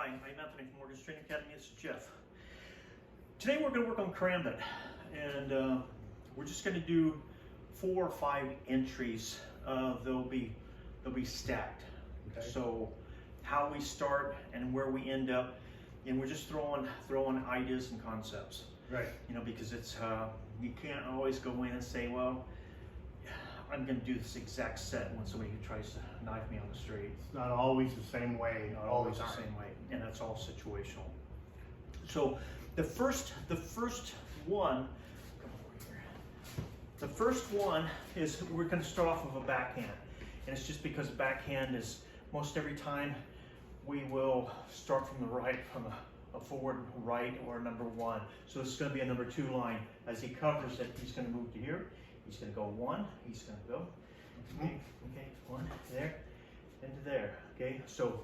Hi, I'm Anthony from Morgan's Training Academy. This is Jeff. Today we're going to work on Karambit, and we're just going to do 4 or 5 entries. They'll be stacked. Okay. So how we start and where we end up, and we're just throwing ideas and concepts. Right. You know, because it's you can't always go in and say, well, I'm going to do this exact set when somebody who tries to knife me on the street. It's not always the same way. Not always the same way, and that's all situational. So the first one, come over here. The first one is we're going to start off with a backhand, and it's just because backhand is most every time we will start from the right, from a forward right or number 1. So this is going to be a number 2 line. As he covers it, he's going to move to here. He's going to go 1. He's going to go. Okay, 1 there into there. Okay, so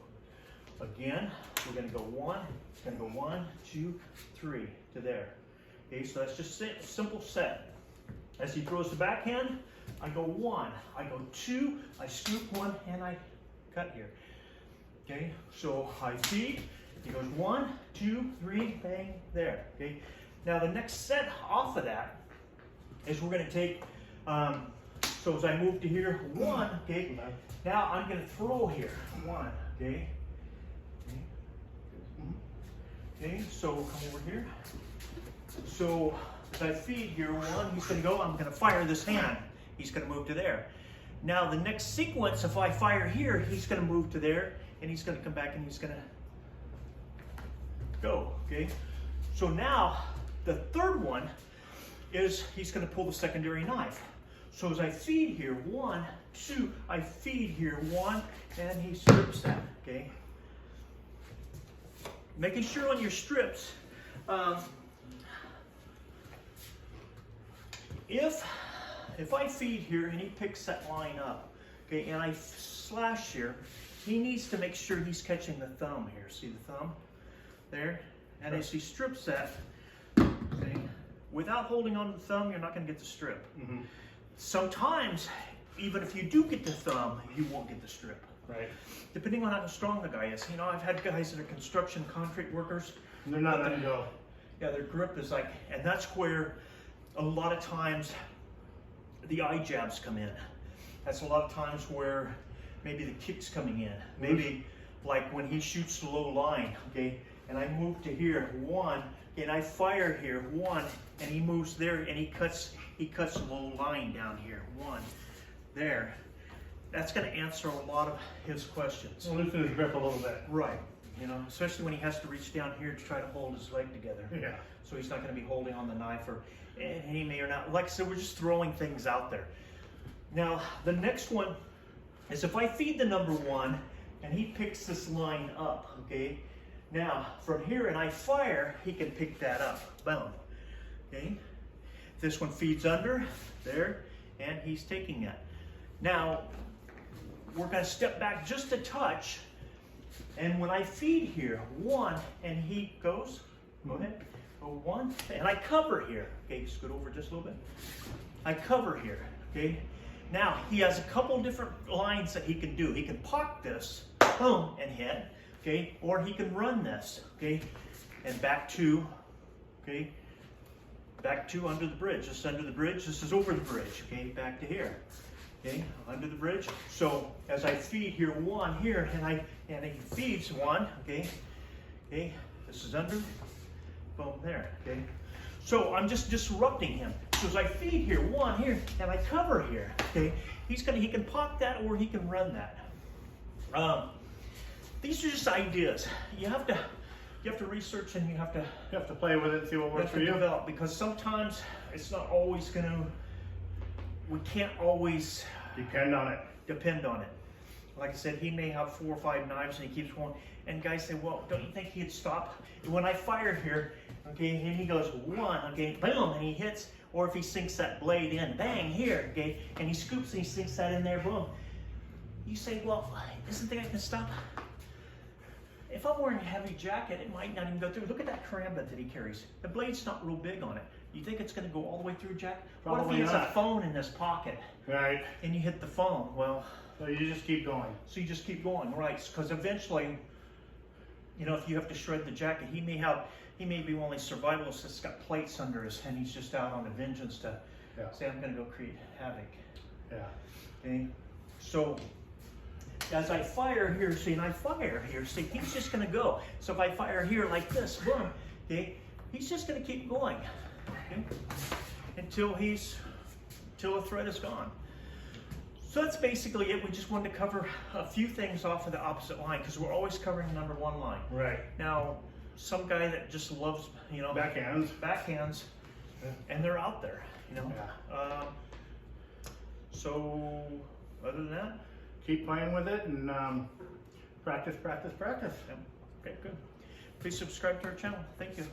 again, we're going to go 1. It's going to go 1, 2, 3 to there. Okay, so that's just a simple set. As he throws the backhand, I go 1, I go 2, I scoop 1, and I cut here. Okay, so I feed. He goes 1, 2, 3, bang, there. Okay, now the next set off of that is we're going to take, so as I move to here, 1, okay, now I'm going to throw here, 1, okay, okay, so come over here, so as I feed here, 1, he's going to go, I'm going to fire this hand, he's going to move to there. Now the next sequence, if I fire here, he's going to move to there, and he's going to come back and he's going to go, okay, so now the third one is he's going to pull the secondary knife. So as I feed here, 1, 2, I feed here, 1, and he strips that, okay? Making sure on your strips, if I feed here and he picks that line up, okay, and I slash here, he needs to make sure he's catching the thumb here. See the thumb there? And as he strips that, okay, without holding on to the thumb, you're not going to get the strip. Sometimes, even if you do get the thumb, you won't get the strip. Right. Depending on how strong the guy is. You know, I've had guys that are construction concrete workers. And they're not letting go. Yeah, their grip is like, and that's where a lot of times the eye jabs come in. That's a lot of times where maybe the kick's coming in. Maybe like when he shoots the low line, okay, and I move to here, 1, and I fire here, 1, and he moves there, and he cuts a little line down here, 1, there. That's going to answer a lot of his questions. Well, loosen his grip a little bit. Right. You know, especially when he has to reach down here to try to hold his leg together. Yeah. So he's not going to be holding on the knife, and he may or not. Like I said, we're just throwing things out there. Now, the next one is if I feed the number 1, and he picks this line up, okay? Now, from here, and I fire, he can pick that up. Boom. Okay? This one feeds under, there, and he's taking it. Now, we're going to step back just a touch, and when I feed here, 1, and he goes, go ahead, go 1, and I cover here. Okay, scoot over just a little bit. I cover here, okay? Now, he has a couple different lines that he can do. He can pock this, boom, and hit. Okay, or he can run this, okay, and back to, okay, back to under the bridge. This is under the bridge, this is over the bridge, okay, back to here, okay, under the bridge. So as I feed here, 1 here, and he feeds 1, okay, this is under, boom, there, okay. So I'm just disrupting him. So as I feed here, 1 here, and I cover here, okay, he can pop that or he can run that. These are just ideas. You have to research, and you have to play with it and see what works for you. Develop, because sometimes it's not always going to. We can't always depend on it. Like I said, he may have 4 or 5 knives, and he keeps going. And guys say, "Well, don't you think he'd stop?" When I fire here, okay, and he goes 1, okay, boom, and he hits. Or if he sinks that blade in, bang, here, okay, and he scoops and he sinks that in there, boom. You say, "Well, isn't the guy going to stop?" If I'm wearing a heavy jacket, it might not even go through. Look at that Karambit that he carries. The blade's not real big on it. You think it's going to go all the way through, Jack? What if he has a phone in his pocket? Right. And you hit the phone? Well, so you just keep going. So you just keep going, right? Because eventually you know, if you have to shred the jacket, he may be only survivalist that's got plates under his head. He's just out on a vengeance to say, I'm going to go create havoc. Yeah. Okay. So as I fire here, see, and I fire here, see, he's just going to go. So if I fire here like this, boom, okay, he's just going to keep going, okay, until the threat is gone. So that's basically it. We just wanted to cover a few things off of the opposite line because we're always covering the number one line. Right. Now, some guy that just loves, you know, backhands, and they're out there, you know. Yeah. So other than that, keep playing with it and practice, practice, practice. yeah. Okay, good. Please subscribe to our channel. Thank you.